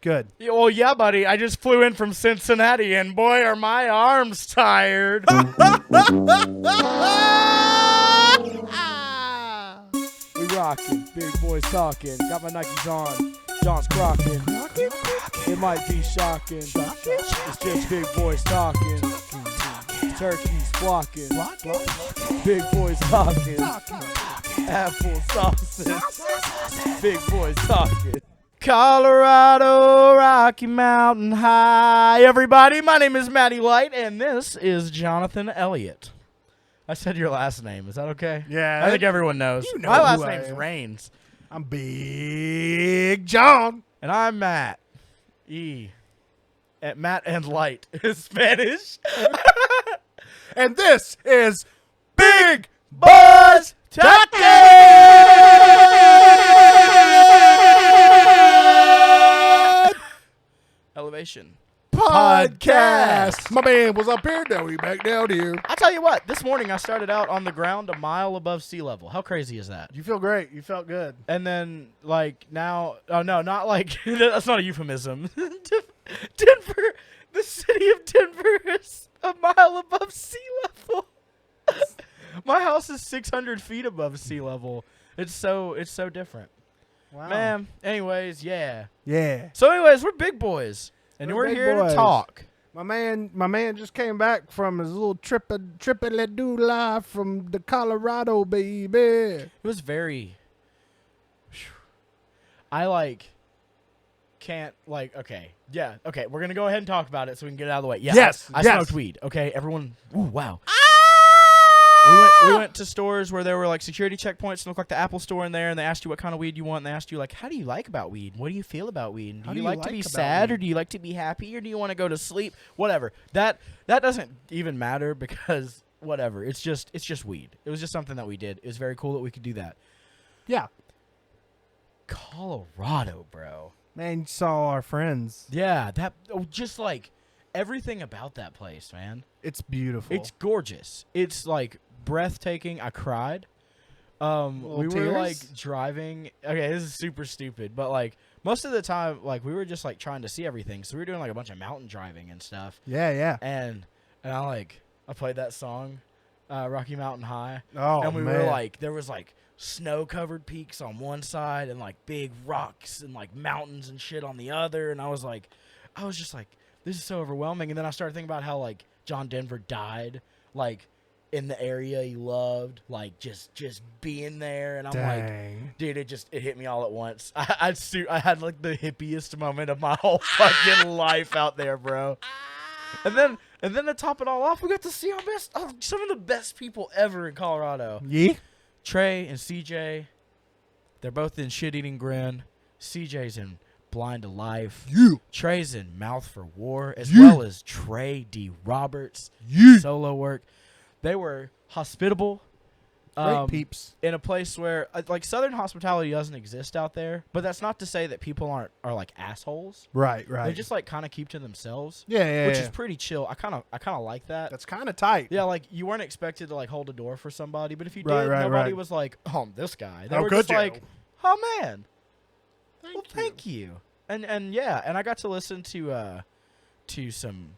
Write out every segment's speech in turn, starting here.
Good. Yeah, well, yeah, buddy. I just flew in from Cincinnati, and boy, are my arms tired. We rockin', big boys talking. Got my Nikes on, John's crockin'. It might be shocking. It's just big boys talking. Turkeys flocking. Big boys talking. Apple sauces. Big boys talking. Colorado, Rocky Mountain High. Everybody, my name is Matty Light, and this is Jonathan Elliott. I said your last name. Is that okay? Yeah. I think everyone knows. You know my last who I name's am. Rains. I'm Big Jon. And I'm Matt. Matt and Light is Spanish. And this is Big Boys Talking! Elevation Podcast. My man was up here, now he back down here. I tell you what, this morning I started out on the ground a mile above sea level. How crazy is that? You feel great. You felt good. And then, like, now, oh no, not like, that's not a euphemism. Denver, the city of Denver is a mile above sea level. My house is 600 feet above sea level. It's so different. Wow. Man, anyways, yeah. Yeah. So anyways, we're big boys. And we're big here boys. to talk. My man just came back from his little trip-a-do-life from the Colorado, baby. It was very, okay. Yeah, okay, we're going to go ahead and talk about it so we can get it out of the way. Yeah, Yes, I yes. smoked weed, okay? Everyone, ooh, wow. We went to stores where there were, like, security checkpoints that looked like the Apple store in there, and they asked you what kind of weed you want, and they asked you, like, how do you like about weed? What do you feel about weed? And do you like to be sad, or do you like to be happy, or do you want to go to sleep? Whatever. That doesn't even matter because whatever. It's just weed. It was just something that we did. It was very cool that we could do that. Yeah. Colorado, bro. Man, you saw our friends. Yeah, just like everything about that place, man. It's beautiful. It's gorgeous. It's like breathtaking. I cried. We were tears? like driving. Okay, this is super stupid, but like most of the time, like we were just like trying to see everything. So we were doing like a bunch of mountain driving and stuff. Yeah. And I played that song, Rocky Mountain High. Oh, and we man. were like, there was like snow-covered peaks on one side and like big rocks and like mountains and shit on the other. And I was just like, this is so overwhelming. And then I started thinking about how like John Denver died, like in the area he loved, like just being there. And I'm like, dude, it hit me all at once. I had like the hippiest moment of my whole fucking life out there, bro. And then to top it all off, we got to see some of the best people ever in Colorado. Yeah. Trey and CJ, they're both in Shit Eating Grin. CJ's in Blind to Life. Yeah. Trey's in Mouth for War, as Yeah. well as Trey D. Roberts' Yeah. solo work. They were hospitable. Great peeps. In a place where, like, Southern hospitality doesn't exist out there, but that's not to say that people are like assholes. Right. They just like kind of keep to themselves. Yeah. Which is pretty chill. I kind of like that. That's kind of tight. Yeah, like you weren't expected to like hold a door for somebody, but if you did, Right, nobody right. was like, "Oh, this guy." They How were could just you? like, "Oh man, Thank thank you." And yeah, and I got to listen to some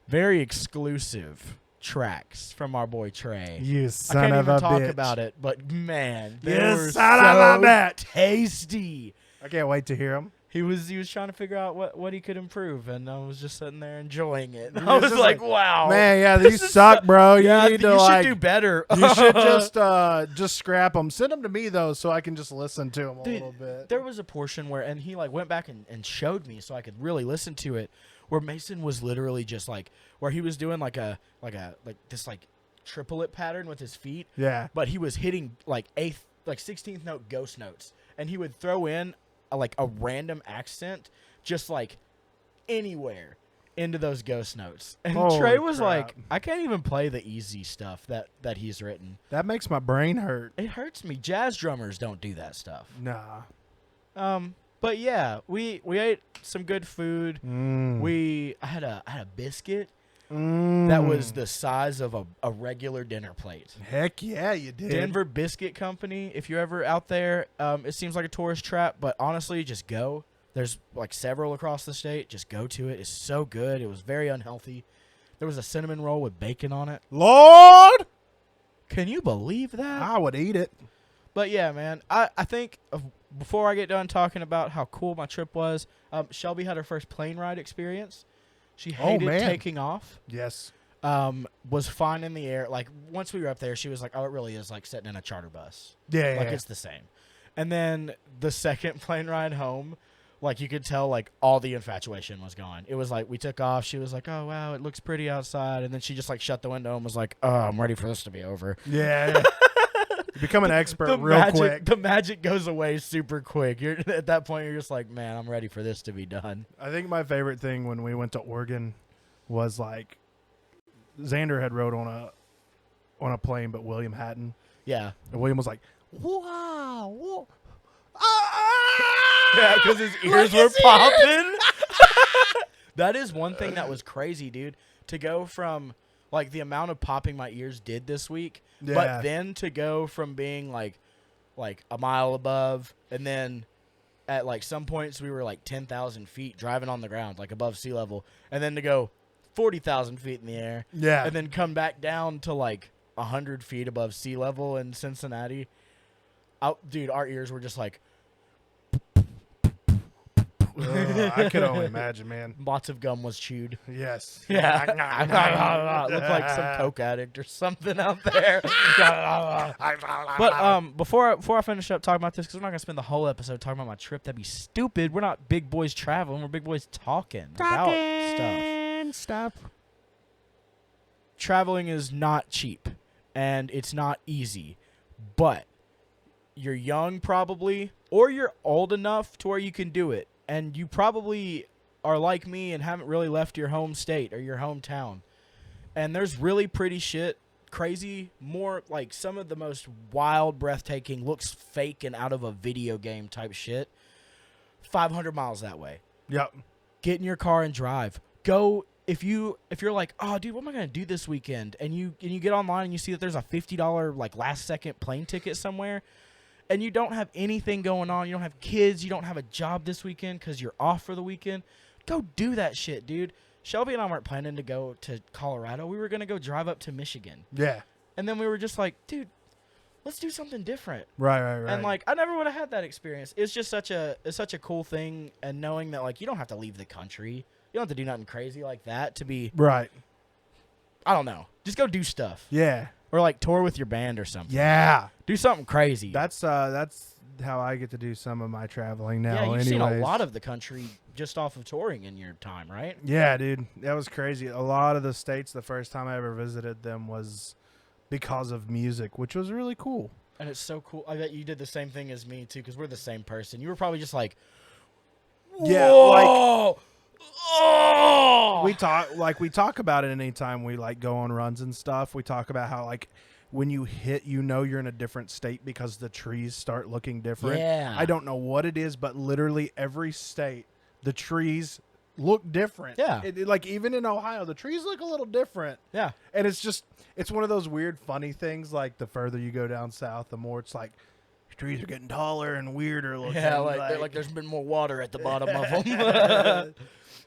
very exclusive tracks from our boy Trey. You I son can't of even a talk bitch. about it, but man, they You were son of a so bitch. tasty. I can't wait to hear them. He was trying to figure out what he could improve, and I was just sitting there enjoying it. And He I was was just like, like, wow. Man, yeah, this these is suck, bro. You Yeah, need you to should do better. You should just scrap them. Send them to me though, so I can just listen to them a Dude, little bit. There was a portion where, and he like went back and showed me so I could really listen to it, where Mason was literally just like, where he was doing like this triplet pattern with his feet, Yeah. but he was hitting like 16th note ghost notes, and he would throw in a random accent just like anywhere into those ghost notes. And Holy Trey was crap. like, I can't even play the easy stuff that he's written. That makes my brain hurt. It hurts me. Jazz drummers don't do that stuff. Nah. But yeah, we ate some good food. I had a biscuit that was the size of a regular dinner plate. Heck yeah, you did. Denver Biscuit Company. If you're ever out there, it seems like a tourist trap, but honestly, just go. There's like several across the state. Just go to it. It's so good. It was very unhealthy. There was a cinnamon roll with bacon on it. Lord, Can you believe that? I would eat it. But yeah, man, I think before I get done talking about how cool my trip was, Shelby had her first plane ride experience. She hated taking off. Yes. Was fine in the air. Like, once we were up there, she was like, oh, it really is like sitting in a charter bus. Yeah. Like, it's the same. And then the second plane ride home, like, you could tell, like, all the infatuation was gone. It was like, we took off. She was like, oh, wow, it looks pretty outside. And then she just, like, shut the window and was like, oh, I'm ready for this to be over. Yeah. You become an expert real quick. The magic goes away super quick. You're at that point, you're just like, man, I'm ready for this to be done. I think my favorite thing when we went to Oregon was, like, Xander had rode on a plane, but William hadn't. Yeah. And William was like, wow. Whoa. Yeah, because his ears were popping. That is one thing that was crazy, dude. To go from, like, the amount of popping my ears did this week, but then to go from being, like a mile above, and then at, like, some points we were, like, 10,000 feet driving on the ground, like, above sea level, and then to go 40,000 feet in the air, and then come back down to, like, 100 feet above sea level in Cincinnati. Dude, our ears were just like... I could only imagine, man. Lots of gum was chewed. Yes. Yeah. Looked like some coke addict or something out there. But before I finish up talking about this, because we're not going to spend the whole episode talking about my trip. That'd be stupid. We're not big boys traveling. We're big boys talking about stuff. Traveling is not cheap, and it's not easy. But you're young probably, or you're old enough to where you can do it. And you probably are like me and haven't really left your home state or your hometown. And there's really pretty shit, crazy, more like some of the most wild, breathtaking, looks fake and out of a video game type shit. 500 miles that way. Yep. Get in your car and drive. Go if you're like, oh, dude, what am I gonna do this weekend? And you get online and you see that there's a $50 like last second plane ticket somewhere. And you don't have anything going on. You don't have kids. You don't have a job this weekend because you're off for the weekend. Go do that shit, dude. Shelby and I weren't planning to go to Colorado. We were going to go drive up to Michigan. Yeah. And then we were just like, dude, let's do something different. Right. And, like, I never would have had that experience. It's just such a cool thing. And knowing that, like, you don't have to leave the country. You don't have to do nothing crazy like that to be. Right. I don't know. Just go do stuff. Yeah. Or, like, tour with your band or something. Yeah. Do something crazy. That's how I get to do some of my traveling now. Yeah, you've seen a lot of the country just off of touring in your time, right? Yeah, dude. That was crazy. A lot of the states, the first time I ever visited them was because of music, which was really cool. And it's so cool. I bet you did the same thing as me, too, because we're the same person. You were probably just like, whoa! Yeah, like... Oh! We talk about it anytime we like go on runs and stuff. We talk about how like when you hit, you're in a different state because the trees start looking different. Yeah. I don't know what it is, but literally every state, the trees look different. Yeah. Like even in Ohio, the trees look a little different. Yeah. And it's one of those weird, funny things. Like the further you go down south, the more it's like trees are getting taller and weirder looking. Yeah, like there's been more water at the bottom of them.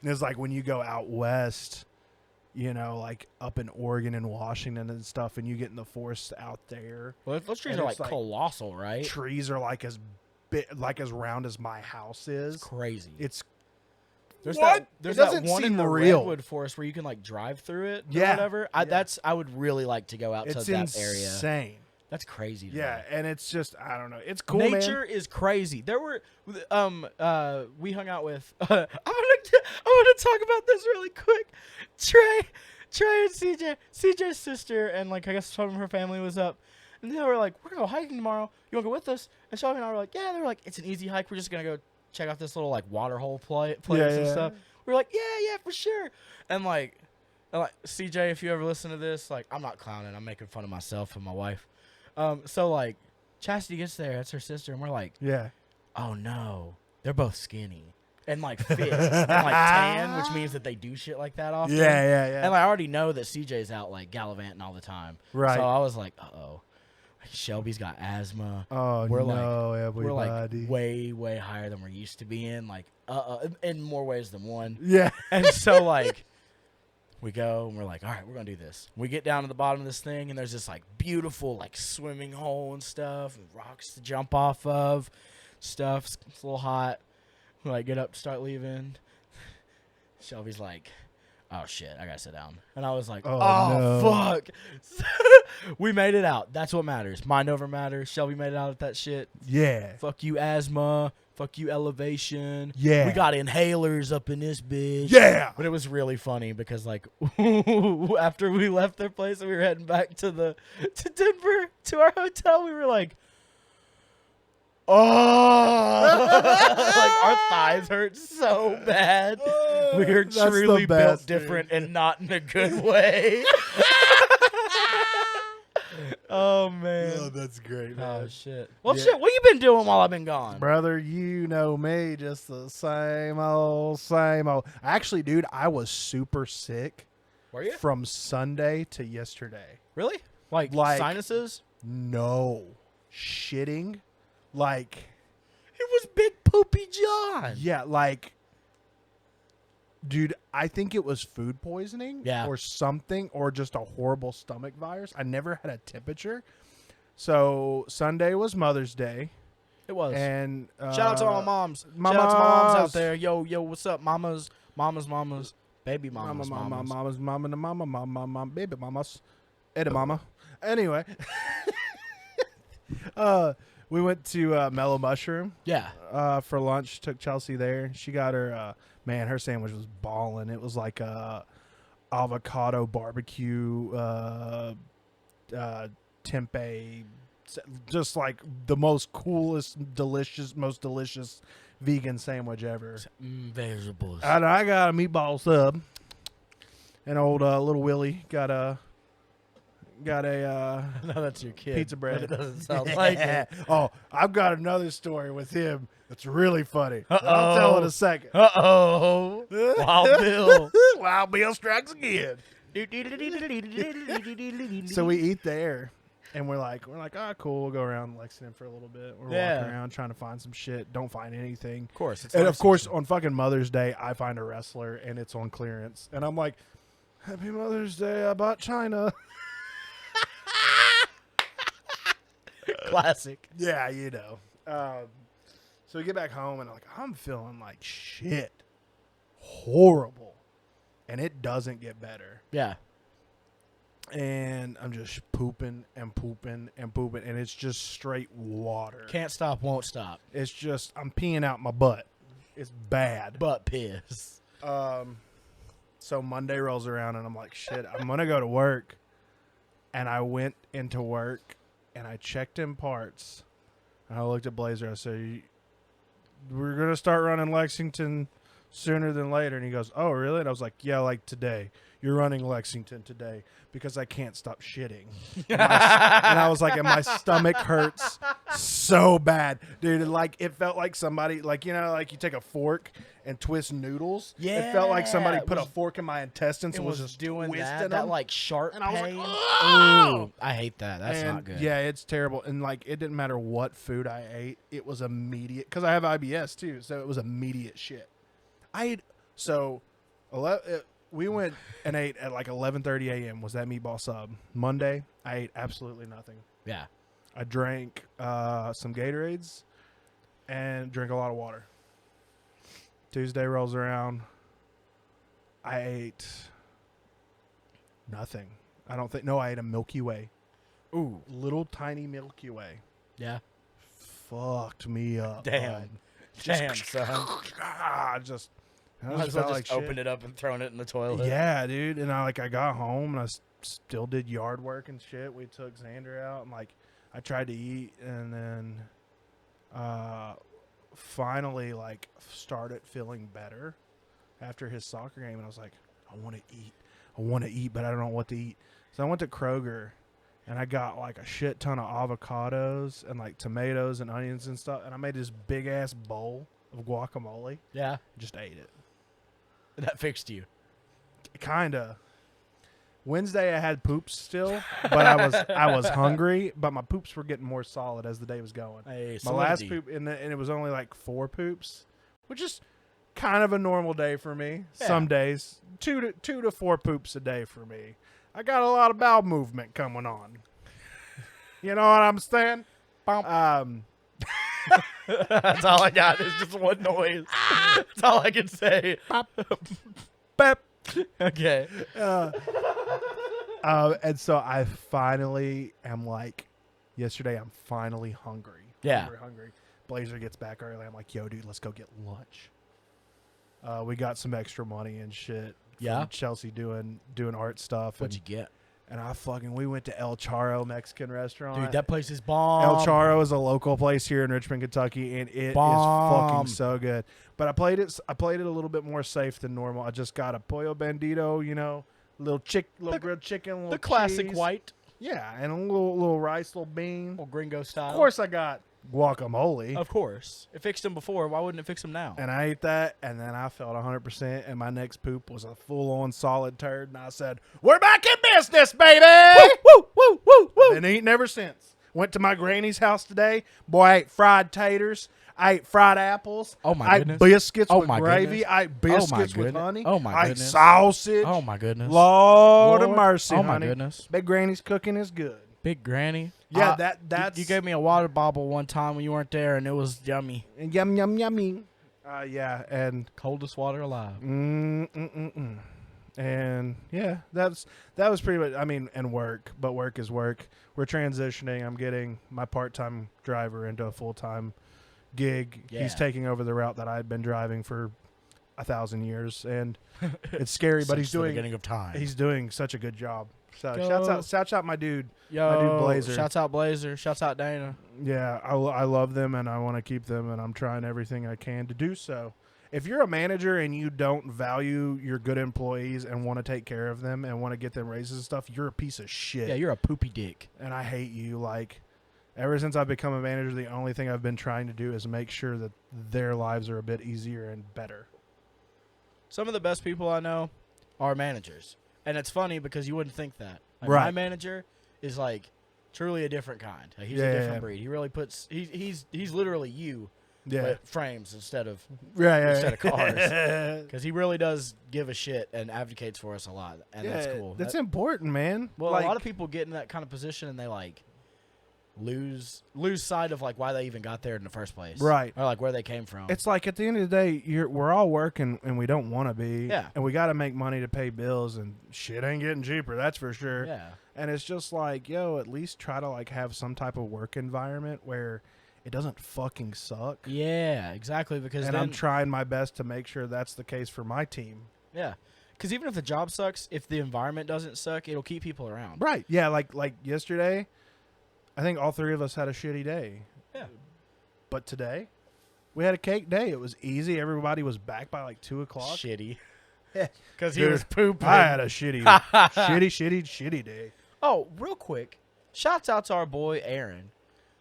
It's like when you go out west, like up in Oregon and Washington and stuff, and you get in the forests out there. Well, those trees are like colossal, right? Trees are like as big, like as round as my house is. It's crazy. There's that doesn't one in seem the real. redwood forest where you can like drive through it. Yeah, or whatever. I would really like to go out to that area. It's insane. That's crazy. Yeah, and it's just I don't know. It's cool. Nature is crazy. There were we hung out with. I want to talk about this really quick. Trey and CJ. CJ's sister and like I guess some of her family was up, and they were like, "We're gonna go hiking tomorrow. You wanna go with us?" And Shelby and I were like, "Yeah." They're like, "It's an easy hike. We're just gonna go check out this little like water hole place and stuff." We were like, "Yeah, for sure." And like CJ, if you ever listen to this, like I'm not clowning. I'm making fun of myself and my wife. So like Chastity gets there, that's her sister, and we're like, yeah, oh no, they're both skinny and like fit and like tan, which means that they do shit like that often. Yeah. And I already know that CJ's out like gallivanting all the time. Right. So I was like, uh-oh. Shelby's got asthma. Oh, we're no, like, everybody. We're like way higher than we're used to being. Like in more ways than one. Yeah. And so, like, we go and we're like, all right, we're going to do this. We get down to the bottom of this thing, and there's this, like, beautiful, like, swimming hole and stuff, and rocks to jump off of, stuff. It's a little hot. We, like, get up to start leaving. Shelby's like, oh, shit, I got to sit down. And I was like, Oh, oh no. fuck. We made it out. That's what matters. Mind over matter. Shelby made it out of that shit. Yeah. Fuck you, asthma. Fuck you, elevation. Yeah. We got inhalers up in this bitch. Yeah. But it was really funny because, like, after we left their place and we were heading back to Denver, to our hotel, we were like, oh. Like, our thighs hurt so bad. We were That's the truly built best, different and not in a good way. Oh, man. Oh, that's great, man. Oh, shit. Well, Yeah. shit, what you been doing while I've been gone? Brother, you know me, just the same old, same old. Actually, dude, I was super sick Were you? from Sunday to yesterday. Really? Like sinuses? No. Shitting. Like, It was Big Poopy Jon. yeah, like, dude, I think it was food poisoning Yeah. or something, or just a horrible stomach virus. I never had a temperature. So Sunday was Mother's Day. It was. And Shout out to all my moms. my Shout out to my moms out moms. there. Yo, what's up, mamas, baby mamas, mama, baby mamas, Eddie mama. Anyway, we went to Mellow Mushroom Yeah. for lunch. Took Chelsea there. She got her man. Her sandwich was balling. It was like avocado barbecue tempeh, just like the most coolest, most delicious vegan sandwich ever. Vegetables. And I got a meatball sub. And old little Willie got a No, that's your kid. pizza bread. But it doesn't sound like it. Oh, I've got another story with him that's really funny. Uh-oh. I'll tell in a second. Uh-oh. Wild Bill. Wild Bill strikes again. So we eat there, and we're like, ah, cool. We'll go around Lexington for a little bit. We're walking around trying to find some shit. Don't find anything. Of course. It's And life of course, season. on fucking Mother's Day, I find a wrestler, and it's on clearance. And I'm like, Happy Mother's Day. I bought China. Classic. Yeah, you know. So we get back home, and I'm feeling like shit. Horrible. And it doesn't get better. Yeah. And I'm just pooping and pooping and pooping, and it's just straight water. Can't stop, won't stop. It's just, I'm peeing out my butt. It's bad. Butt piss. So Monday rolls around, and I'm like, shit, I'm going to go to work. And I went into work, and I checked in parts. And I looked at Blazer. I said, we're going to start running Lexington sooner than later. And he goes, oh, really? And I was like, yeah, like today. You're running Lexington today because I can't stop shitting. And I was like, and my stomach hurts so bad. Dude, it felt like somebody, like, you know, like you take a fork and twist noodles. Yeah. It felt like somebody It put a was- fork in my intestines It and was just doing twisting that them. like sharp And I was like, pain. "Oh!" Ooh, I hate that. That's And, not good. Yeah, it's terrible. And like, it didn't matter what food I ate. It was immediate. Because I have IBS too. So it was immediate shit. We went and ate at like 11:30 a.m. was that meatball sub. Monday, I ate absolutely nothing. Yeah. I drank some Gatorades and drank a lot of water. Tuesday rolls around. I ate nothing. I ate a Milky Way. Ooh. Little tiny Milky Way. Yeah. Fucked me up. Damn. bud. Damn, son. I just Might as felt well like just shit. opened it up and thrown it in the toilet. Yeah, dude. And I got home and I still did yard work and shit. We took Xander out and like I tried to eat and then finally like started feeling better after his soccer game, and I was like, I want to eat, but I don't know what to eat. So I went to Kroger and I got like a shit ton of avocados and like tomatoes and onions and stuff, and I made this big ass bowl of guacamole. Yeah. Just ate it. That fixed you. Kinda. Wednesday I had poops still, but I was hungry, but my poops were getting more solid as the day was going. Hey, My last poop, and it was only like 4 poops, which is kind of a normal day for me. Yeah. Some days, 2 to 4 poops a day for me. I got a lot of bowel movement coming on. You know what I'm saying? That's all I got. It's just one noise. That's all I can say. Bep. Okay. And so I finally am like, yesterday I'm finally hungry. Yeah. Hungry. Blazer gets back early. I'm like, yo, dude, let's go get lunch. We got some extra money and shit. Yeah? From Chelsea doing art stuff. What'd you get? And we went to El Charro Mexican restaurant. Dude, that place is bomb. El Charro is a local place here in Richmond, Kentucky, and it is fucking so good. But I played it a little bit more safe than normal. I just got a pollo bandito, you know, little grilled chicken, little The classic cheese. white. Yeah, and a little rice, little bean. Little gringo style. Of course, I got guacamole. Of course. It fixed them before. Why wouldn't it fix them now? And I ate that, and then I felt 100%, and my next poop was a full-on solid turd, and I said, we're back in business, baby! Woo, woo, woo, woo. Been eating ever since. Went to my granny's house today. Boy, I ate fried taters. I ate fried apples. Oh, my I goodness. ate biscuits Oh, with my gravy. goodness. I ate biscuits Oh, my with goodness. honey. Oh, my I ate goodness. sausage. Oh, my goodness. Lord of mercy, Oh, honey. my goodness. Big Granny's cooking is good. Big Granny. Yeah, that's... You gave me a water bottle one time when you weren't there, and it was yummy. Yum, yum, yummy. Yeah, and... Coldest water alive. And yeah, that was pretty much, I mean, and work, but work is work. We're transitioning. I'm getting my part-time driver into a full-time gig. Yeah. He's taking over the route that I had been driving for 1,000 years, and it's scary, but Since the beginning of time. he's doing such a good job. So Go. shouts out my dude. Yo, my dude Blazer. Shouts out Blazer. Shouts out Dana. Yeah, I love them, and I want to keep them, and I'm trying everything I can to do so. If you're a manager and you don't value your good employees and want to take care of them and want to get them raises and stuff, you're a piece of shit. Yeah, you're a poopy dick. And I hate you. Like, ever since I've become a manager, the only thing I've been trying to do is make sure that their lives are a bit easier and better. Some of the best people I know are managers. And it's funny because you wouldn't think that. Like, Right. My manager is like truly a different kind. Like, he's Yeah, a yeah, different yeah. breed. He really puts he's literally you Yeah. with frames instead of Instead of cars. Because he really does give a shit and advocates for us a lot, and that's cool. That's important, man. Well, Like, a lot of people get in that kind of position and they like lose sight of like why they even got there in the first place, Right. Or like where they came from. it's like at the end of the day, we're all working and we don't want to be. Yeah. And we got to make money to pay bills, and shit ain't getting cheaper, that's for sure. Yeah. And it's just like, yo, at least try to like have some type of work environment where it doesn't fucking suck. Yeah, exactly. Because And then, I'm trying my best to make sure that's the case for my team. yeah, because even if the job sucks, if the environment doesn't suck, it'll keep people around. Right. Yeah, like yesterday, I think all three of us had a shitty day. Yeah. But today, we had a cake day. It was easy. Everybody was back by like 2 o'clock. Shitty. Yeah. Because he Dude, was pooping. I had a shitty day. Oh, real quick, shouts out to our boy Aaron,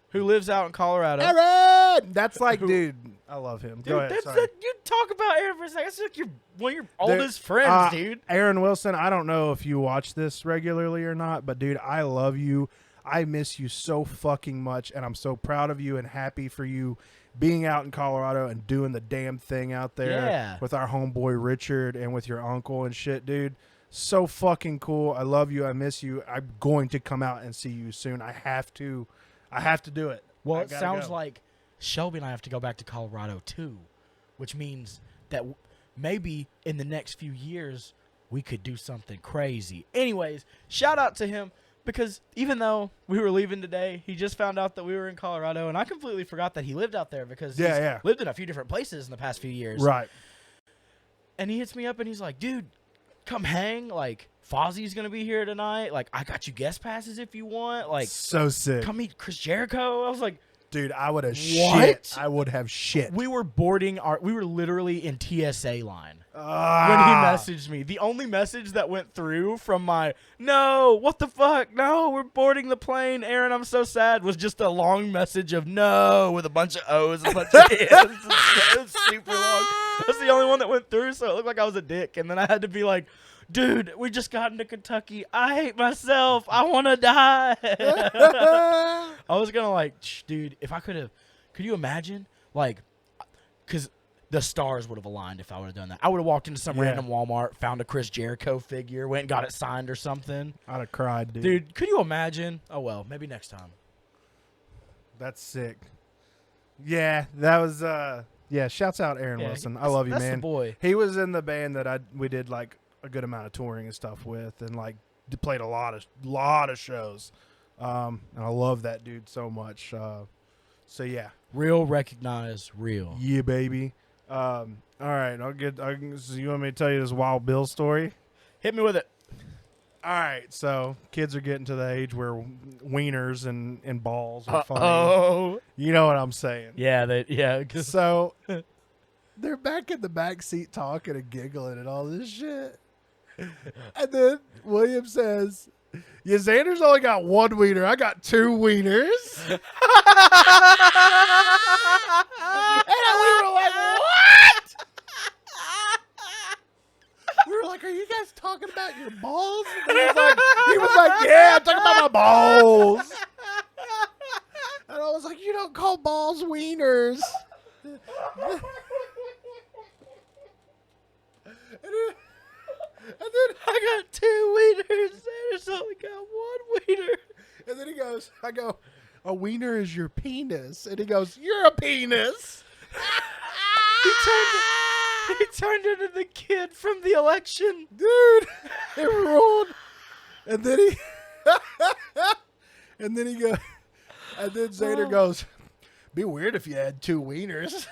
who lives out in Colorado. Aaron! That's like, dude, I love him. Dude, Go ahead. that's Sorry. you talk about Aaron for a second. That's like one of your oldest friends, dude. Aaron Wilson, I don't know if you watch this regularly or not, but dude, I love you. I miss you so fucking much, and I'm so proud of you and happy for you being out in Colorado and doing the damn thing out there Yeah. with our homeboy Richard and with your uncle and shit, dude. So fucking cool. I love you. I miss you. I'm going to come out and see you soon. I have to do it. Well, I it gotta sounds go. like Shelby and I have to go back to Colorado too, which means that maybe in the next few years we could do something crazy. Anyways, shout out to him because even though we were leaving today, he just found out that we were in Colorado, and I completely forgot that he lived out there because he's lived in a few different places in the past few years. Right. And he hits me up and he's like, dude, come hang. Like, Fozzie's going to be here tonight. Like, I got you guest passes if you want. Like, So sick. come meet Chris Jericho. I was like, Dude, I would have What? shit. I would have shit. we were literally in TSA line when he Ah. messaged me. The only message that went through from my, no, what the fuck? No, we're boarding the plane. Aaron, I'm so sad, was just a long message of no with a bunch of O's and a bunch of N's. It was super long. That's the only one that went through, so it looked like I was a dick. And then I had to be like, dude, we just got into Kentucky. I hate myself. I want to die. I was going to like, dude, if I could you imagine? Like, because the stars would have aligned if I would have done that. I would have walked into some random Walmart, found a Chris Jericho figure, went and got it signed or something. I'd have cried, dude. Dude, could you imagine? Oh, well, maybe next time. That's sick. Yeah, that was shouts out Aaron Wilson. I love you, that's man. The boy. He was in the band that we did like a good amount of touring and stuff with, and like played a lot of shows. And I love that dude so much. So yeah. Real, recognize real. Yeah, baby. All right, so you want me to tell you this Wild Bill story? Hit me with it. All right, so kids are getting to the age where wieners and balls are funny. Oh, You know what I'm saying? yeah. So they're back in the back seat talking and giggling and all this shit. And then William says, "Yeah, Xander's only got one wiener. I got two wieners." And we were like, "What?" We were like, "Are you guys talking about your balls?" And he was like, "Yeah, I'm talking about my balls." And I was like, "You don't call balls wieners." And then I got two wieners. There's only got one wiener. And then I go, "A wiener is your penis." And he goes, "You're a penis." He turned into the kid from the election. Dude, it ruled. And then Xander goes, "Be weird if you had two wieners."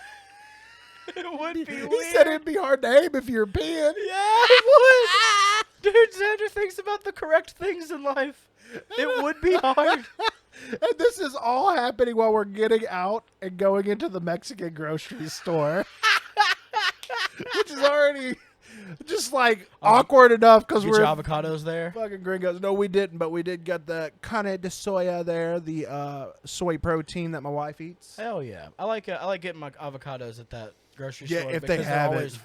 It would be weird. He said it'd be hard to aim if you're peeing. Yeah, it would. Dude, Xander thinks about the correct things in life. It would be hard. And this is all happening while we're getting out and going into the Mexican grocery store. Which is already just like awkward enough because Get we're your avocados there. fucking gringos. No, we didn't, but we did get the carne de soya there, the soy protein that my wife eats. Hell yeah. I like getting my avocados at that grocery Yeah, store. if they because have they're always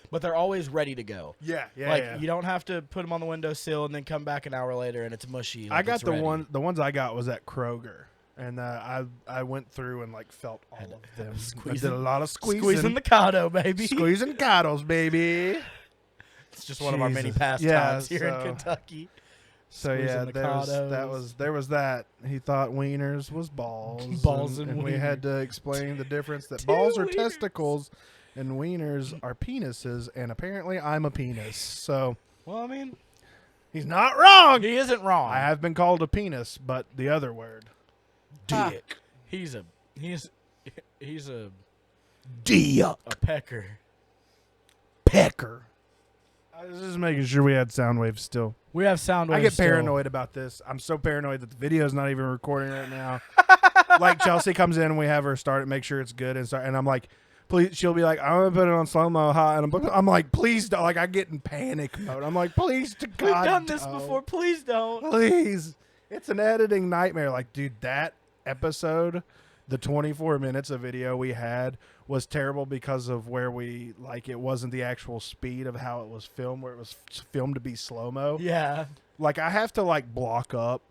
but they're always ready to go. Yeah, Like you don't have to put them on the windowsill and then come back an hour later and it's mushy. Like I got it's the ready. the ones I got was at Kroger. And I went through and like felt all of them. I did a lot of Squeezing the cotto, baby. Squeezing coddles, baby. It's just one of our many Jesus. pastimes Yeah, here so- in Kentucky. So yeah, Squeezing the there was that. He thought wieners was balls. Balls and we had to explain the difference that balls are testicles and wieners are penises, and apparently I'm a penis. So Well, I mean, he's not wrong. he isn't wrong. I have been called a penis, but the other word. Dick. He's a Dick. a pecker. Pecker. I was just making sure we had sound waves still. We have sound waves. I get still. paranoid about this. I'm so paranoid that the video's not even recording right now. Like Chelsea comes in and we have her start it, make sure it's good, and I'm like, please. She'll be like, I'm gonna put it on slow mo, and I'm like, please don't. Like I get in panic mode. I'm like, please to God. We've done this don't. before. Please don't. Please. It's an editing nightmare. Like, dude, that episode, the 24 minutes of video we had was terrible because of where it wasn't the actual speed of how it was filmed, where it was filmed to be slow-mo. Yeah. Like, I have to, like, block up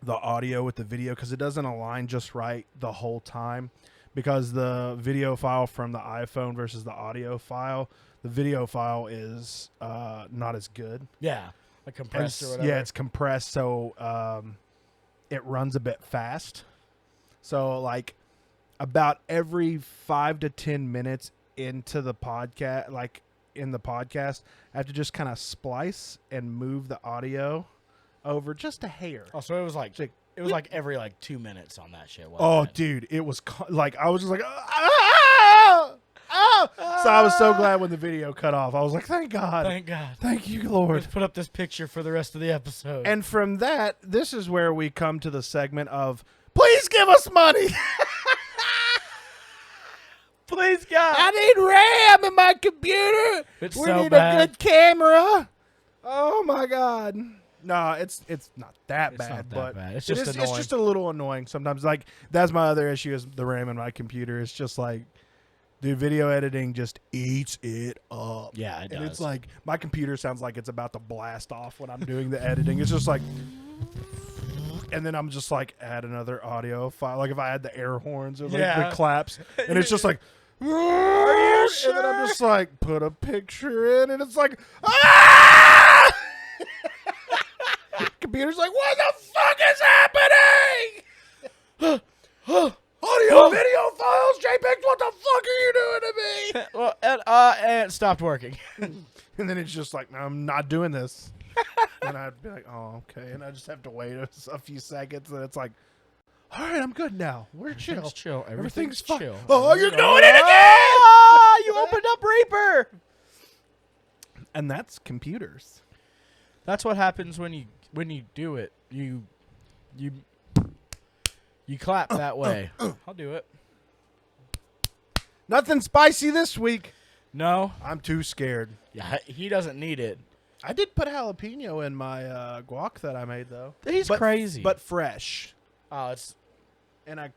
the audio with the video because it doesn't align just right the whole time, because the video file from the iPhone versus the audio file, the video file is not as good. Yeah. Like compressed or whatever. Yeah, it's compressed, so it runs a bit fast. So, like, about every 5 to 10 minutes into the podcast, I have to just kind of splice and move the audio over just a hair. Oh, so it was like every 2 minutes on that shit. Oh, it? dude, it was like I was just like, So I was so glad when the video cut off. I was like, thank God. Thank God. Thank you, Lord. Let's put up this picture for the rest of the episode. And from that, this is where we come to the segment of, please give us money. Please, God. I need RAM in my computer. It's we so need bad. a good camera. Oh, my God. No, it's not that bad, not that but bad. It's just annoying. It's just a little annoying sometimes. Like, that's my other issue is the RAM in my computer. It's just like, dude, video editing just eats it up. Yeah, it does. And it's like, my computer sounds like it's about to blast off when I'm doing the editing. It's just like, and then I'm just like, add another audio file. Like if I had the air horns or like the claps, and it's just like, Are you sure? And then I'm just like, put a picture in, and it's like, ah! Computer's like, what the fuck is happening? Audio, video files, JPEGs, what the fuck are you doing to me? Well, and it stopped working. And then it's just like, no, I'm not doing this. And I'd be like, oh, okay. And I just have to wait a few seconds, and it's like, all right, I'm good now. We're chill. Everything's chill. Everything's Everything's fine. chill. Oh, you're doing it again! Ah, you opened up Reaper. And that's computers. That's what happens when you do it. You clap that way. I'll do it. Nothing spicy this week. No, I'm too scared. yeah, he doesn't need it. I did put jalapeno in my guac that I made, though. He's crazy. But fresh. oh, it's And I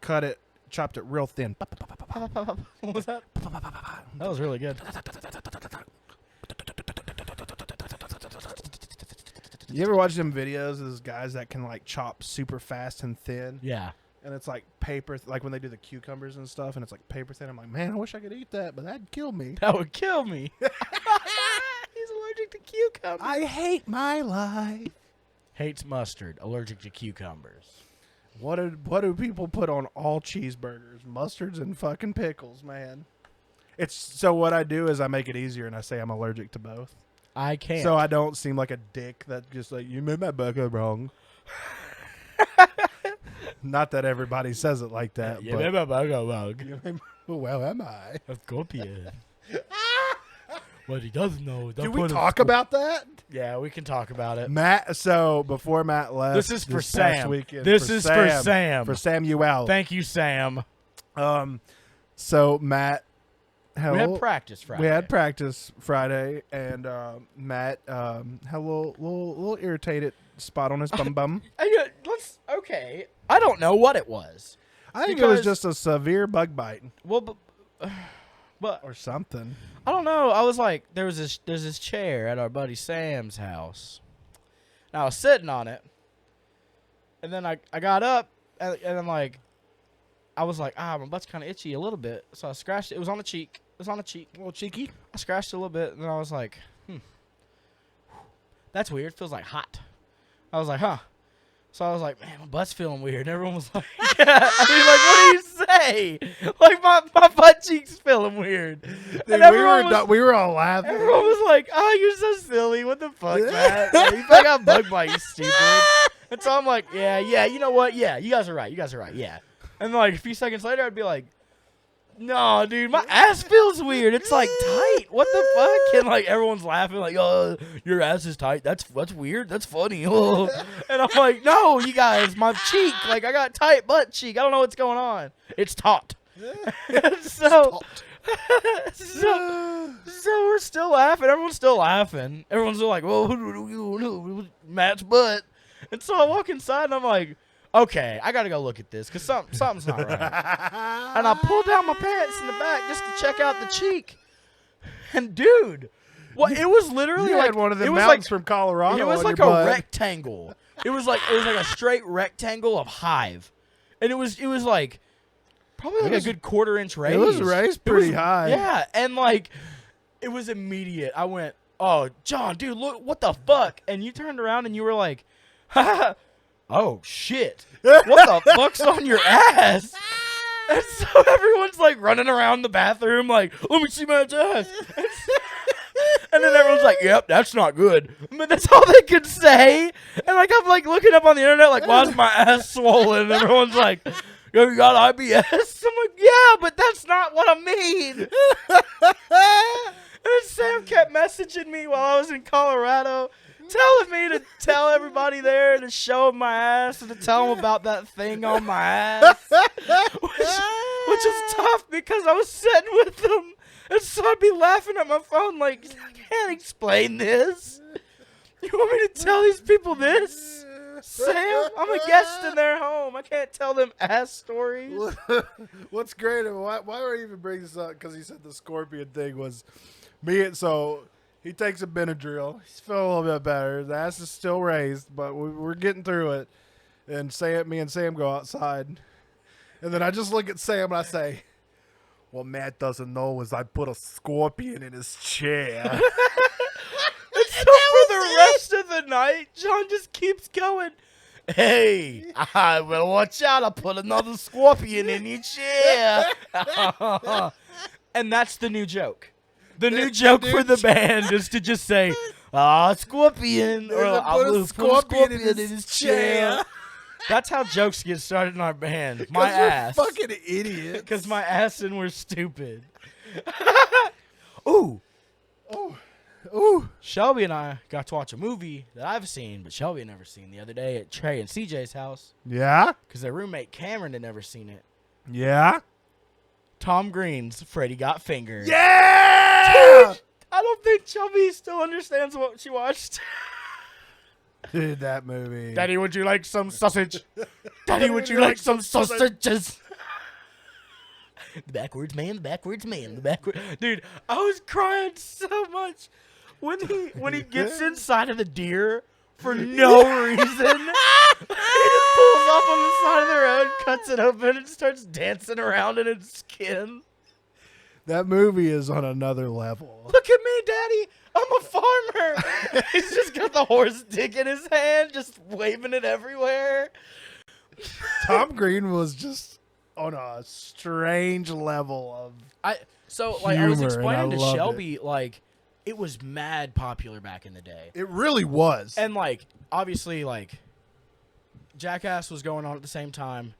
chopped it real thin. what was that? That was really good. You ever watch them videos of those guys that can, like, chop super fast and thin? Yeah. And it's like paper, like when they do the cucumbers and stuff, and it's like paper thin. I'm like, man, I wish I could eat that, but that'd kill me. That would kill me. He's allergic to cucumbers. I hate my life. Hates mustard. Allergic to cucumbers. What do people put on all cheeseburgers? Mustards and fucking pickles, man. It's so what I do is I make it easier and I say I'm allergic to both. I can't. So I don't seem like a dick that just like, you made my burger wrong. Not that everybody says it like that. Yeah, but bug. well, am I? A scorpion. What he doesn't know. Do we talk about that? Yeah, we can talk about it. Matt, so before Matt left, This is for past Sam. weekend, This is for Sam. For Samuel. Thank you, Sam. So Matt, We had practice Friday. We had practice Friday, and Matt had a little irritated spot on his bum. Okay. I don't know what it was. I think it was just a severe bug bite. Well, but or something. I don't know. I was like, there's this chair at our buddy Sam's house. And I was sitting on it, and then I got up, and then like, I was like, my butt's kind of itchy a little bit, so I scratched it. It was on the cheek. A little cheeky. I scratched it a little bit, and then I was like, that's weird. Feels like hot. I was like, huh. So I was like, man, my butt's feeling weird. And everyone was like, yeah. I mean, like, what do you say? Like, my butt cheek's feeling weird. Dude, and we were all laughing. Everyone was like, oh, you're so silly. What the fuck, Matt? Like, you think I'm bug bite, you stupid. And so I'm like, yeah, you know what? Yeah, you guys are right, yeah. And like a few seconds later, I'd be like, no, dude, my ass feels weird. It's like tight. What the fuck? And like everyone's laughing, like, oh, your ass is tight. That's weird. That's funny. Oh. And I'm like, no, you guys, my cheek. Like I got tight butt cheek. I don't know what's going on. It's taut. so we're still laughing. Everyone's still laughing. Everyone's still like, whoa, Matt's butt. And so I walk inside and I'm like, okay, I gotta go look at this because something's not right. And I pulled down my pants in the back just to check out the cheek. And dude, it was literally you like had one of the it was mountains like, from Colorado. It was on like your a butt. rectangle. It was like a straight rectangle of hive, and it was like probably like a good quarter-inch raise. It was raised pretty high. Yeah, and like it was immediate. I went, oh, John, dude, look, what the fuck? And you turned around and you were like, ha. Oh, shit. What the fuck's on your ass? And so everyone's like running around the bathroom like, let me see my ass. And then everyone's like, yep, that's not good. But that's all they could say. And like I'm like looking up on the internet like, why is my ass swollen? And everyone's like, yo, you got IBS? I'm like, yeah, but that's not what I mean. And then Sam kept messaging me while I was in Colorado, telling me to tell everybody there to show them my ass and to tell them about that thing on my ass, which was tough because I was sitting with them, and so I'd be laughing at my phone like, I can't explain this. You want me to tell these people this? Sam, I'm a guest in their home. I can't tell them ass stories. What's great, why would I even bring this up? Because he said the scorpion thing was me, and so he takes a Benadryl. He's feeling a little bit better. His ass is still raised, but we're getting through it. And me and Sam go outside. And then I just look at Sam and I say, What Matt doesn't know is I put a scorpion in his chair. So for the rest of the night, Jon just keeps going. Hey, I will watch out. I put another scorpion in your chair. And that's the new joke. The new joke for the band is to just say, scorpion. Or I will put a scorpion in his chair. That's how jokes get started in our band. My ass. We're fucking idiots. Because my ass and we're stupid. Ooh. Ooh. Shelby and I got to watch a movie that I've seen, but Shelby had never seen the other day at Trey and CJ's house. Yeah? Because their roommate Cameron had never seen it. Yeah? Tom Green's Freddy Got Fingered. Yeah! Dude, I don't think Shelby still understands what she watched. Dude, that movie. Daddy, would you like some sausage? Daddy, would you like some sausages? The backwards man, the backwards man, the backwards. Dude, I was crying so much when he gets inside of the deer for no reason. He just pulls off on the side of the road, cuts it open, and starts dancing around in its skin. That movie is on another level. Look at me, Daddy. I'm a farmer. He's just got the horse dick in his hand, just waving it everywhere. Tom Green was just on a strange level of I was humor, explaining and to I loved Shelby, like, it was mad popular back in the day. It really was. And, like, obviously, like, Jackass was going on at the same time.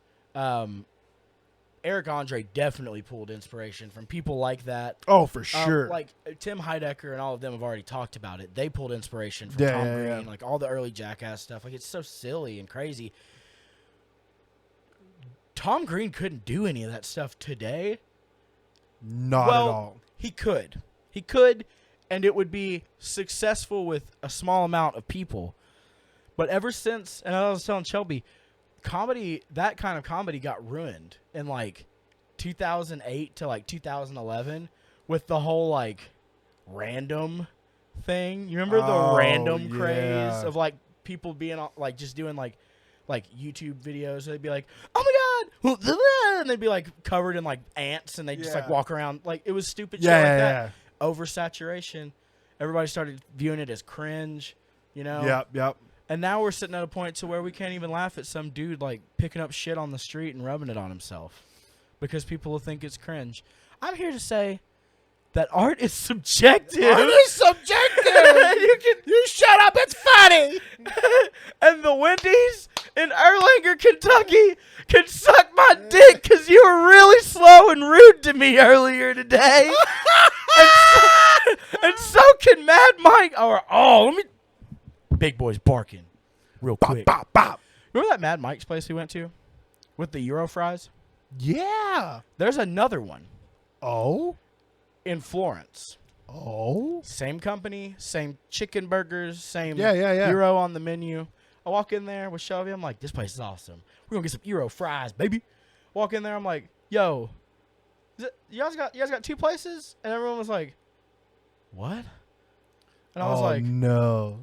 Eric Andre definitely pulled inspiration from people like that. Oh, for sure. Like, Tim Heidecker and all of them have already talked about it. They pulled inspiration from Tom Green, like, all the early Jackass stuff. Like, it's so silly and crazy. Tom Green couldn't do any of that stuff today. Not at all. He could. He could, and it would be successful with a small amount of people. But ever since, and I was telling Shelby, that kind of comedy got ruined in like 2008 to like 2011 with the whole like random thing. You remember the random craze of like people being like just doing like YouTube videos? They'd be like, oh my God, and they'd be like covered in like ants and they just like walk around. Like it was stupid shit like that. Oversaturation. Everybody started viewing it as cringe, you know? Yep. And now we're sitting at a point to where we can't even laugh at some dude like picking up shit on the street and rubbing it on himself because people will think it's cringe. I'm here to say that art is subjective. Art is subjective. You shut up. It's funny. And the Wendy's in Erlanger, Kentucky can suck my dick because you were really slow and rude to me earlier today. and so can Mad Mike. Big boy's barking real quick. Bop, bop. Remember that Mad Mike's place we went to with the Euro fries? Yeah. There's another one. Oh? In Florence. Oh? Same company, same chicken burgers, same Yeah. Euro on the menu. I walk in there with Shelby. I'm like, this place is awesome. We're going to get some Euro fries, baby. Walk in there. I'm like, yo, you guys got two places? And everyone was like, what? And I was like, no.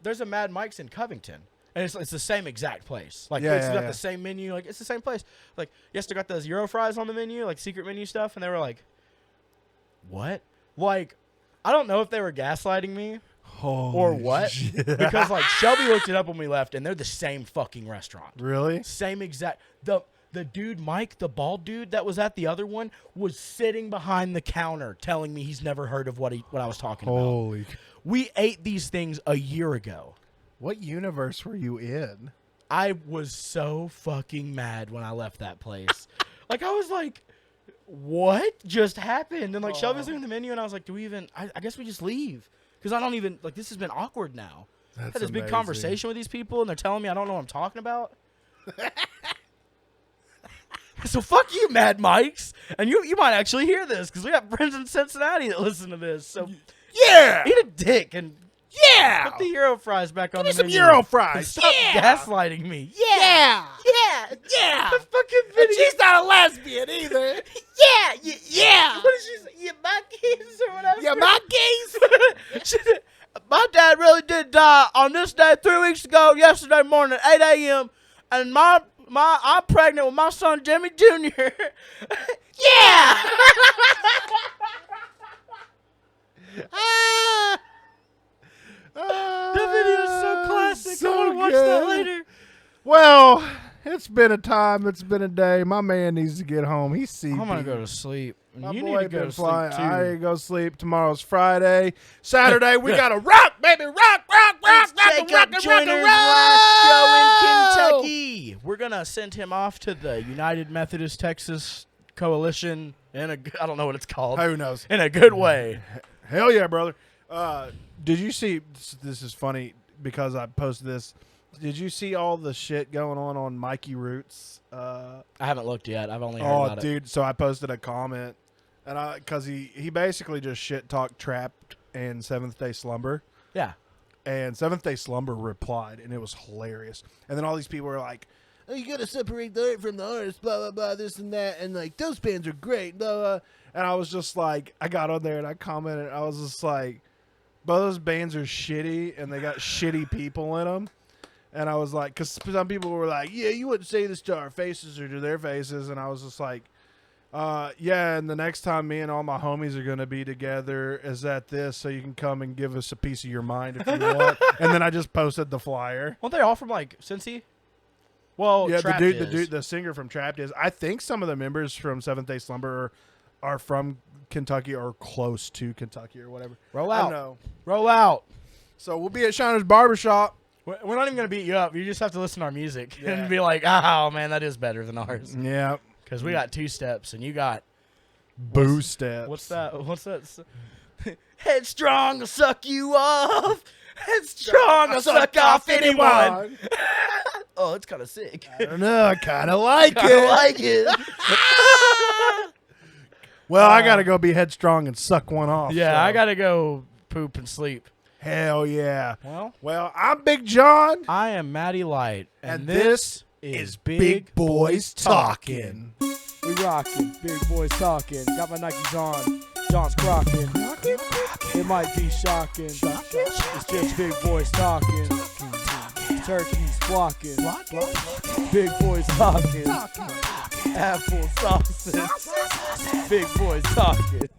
There's a Mad Mike's in Covington. And it's the same exact place. Like, it's got the same menu. Like, it's the same place. Like, yes, they got those Euro fries on the menu, like secret menu stuff. And they were like, what? Like, I don't know if they were gaslighting me or what. Shit. Because, like, Shelby looked it up when we left, and they're the same fucking restaurant. Really? Same exact. The dude, Mike, the bald dude that was at the other one, was sitting behind the counter telling me he's never heard of what I was talking about. We ate these things a year ago. What universe were you in? I was so fucking mad when I left that place. Like, I was like, what just happened? And, like, Shelby's looking at the menu, and I was like, I guess we just leave. Because I don't even, like, this has been awkward now. I had this big conversation with these people, and they're telling me I don't know what I'm talking about. So fuck you, Mad Mike's. And you might actually hear this, because we got friends in Cincinnati that listen to this. So yeah, eat a dick and put the Euro fries back on the menu. Give me some Euro fries. Stop gaslighting me. Yeah. The fucking video. She's not a lesbian either. Yeah. What did she say? You monkeys or whatever? You monkeys. My dad really did die on this day 3 weeks ago, yesterday morning at 8 a.m. And I'm pregnant with my son Jimmy Jr. Yeah! That video is so classic. I want to watch that later. Well, it's been a time. It's been a day. My man needs to get home. He's sleepy. I'm going to go to sleep. My You boy need to go been to sleep, flying. too. I need to go sleep. Tomorrow's Friday. Saturday, we got to rock, baby. Rock, It's Jacob Joyner's last show in roll. Kentucky. We're going to send him off to the United Methodist Texas Coalition in a, I don't know what it's called. Who knows? In a good way. Hell yeah, brother. Did you see, this is funny because I posted this. Did you see all the shit going on Mikey Roots? I haven't looked yet. I've only heard Oh, about it. dude. So I posted a comment, and because he basically just shit talked Trapped and Seventh Day Slumber. Yeah. And Seventh Day Slumber replied, and it was hilarious. And then all these people were like, "Oh, you got to separate the art from the artist, blah, blah, blah, this and that. And, like, those bands are great, blah, blah." And I was just like, I got on there and I commented. I was just like, both those bands are shitty, and they got shitty people in them. And I was like, because some people were like, yeah, you wouldn't say this to our faces or to their faces. And I was just like, yeah, and the next time me and all my homies are going to be together is at this, so you can come and give us a piece of your mind if you want. And then I just posted the flyer. Weren't they all from, like, Cincy? Well, Yeah, Trapped the singer from Trapped is. I think some of the members from Seventh Day Slumber are from Kentucky or close to Kentucky or whatever. Roll I out. don't know. Roll out. So we'll be at Shiner's Barbershop. We're not even going to beat you up. You just have to listen to our music Yeah. and be like, oh, man, that is better than ours. Yeah. Because we got 2 steps and you got, Boo steps. what's that? Headstrong will suck you off. Headstrong will suck off anyone. Oh, it's kind of sick. I don't know. I kind of like I it. like it. Well, I got to go be headstrong and suck one off. Yeah, so. I got to go poop and sleep. Hell yeah. Well, I'm Big Jon. I am Matty Light. And this is Big Boys Talking. We rockin', big boys talking. Got my Nikes on, John's crocking. It might be shocking. It's just big boys talking. Turkeys flocking. Big boys talking. Apple sauces. Big boys talking.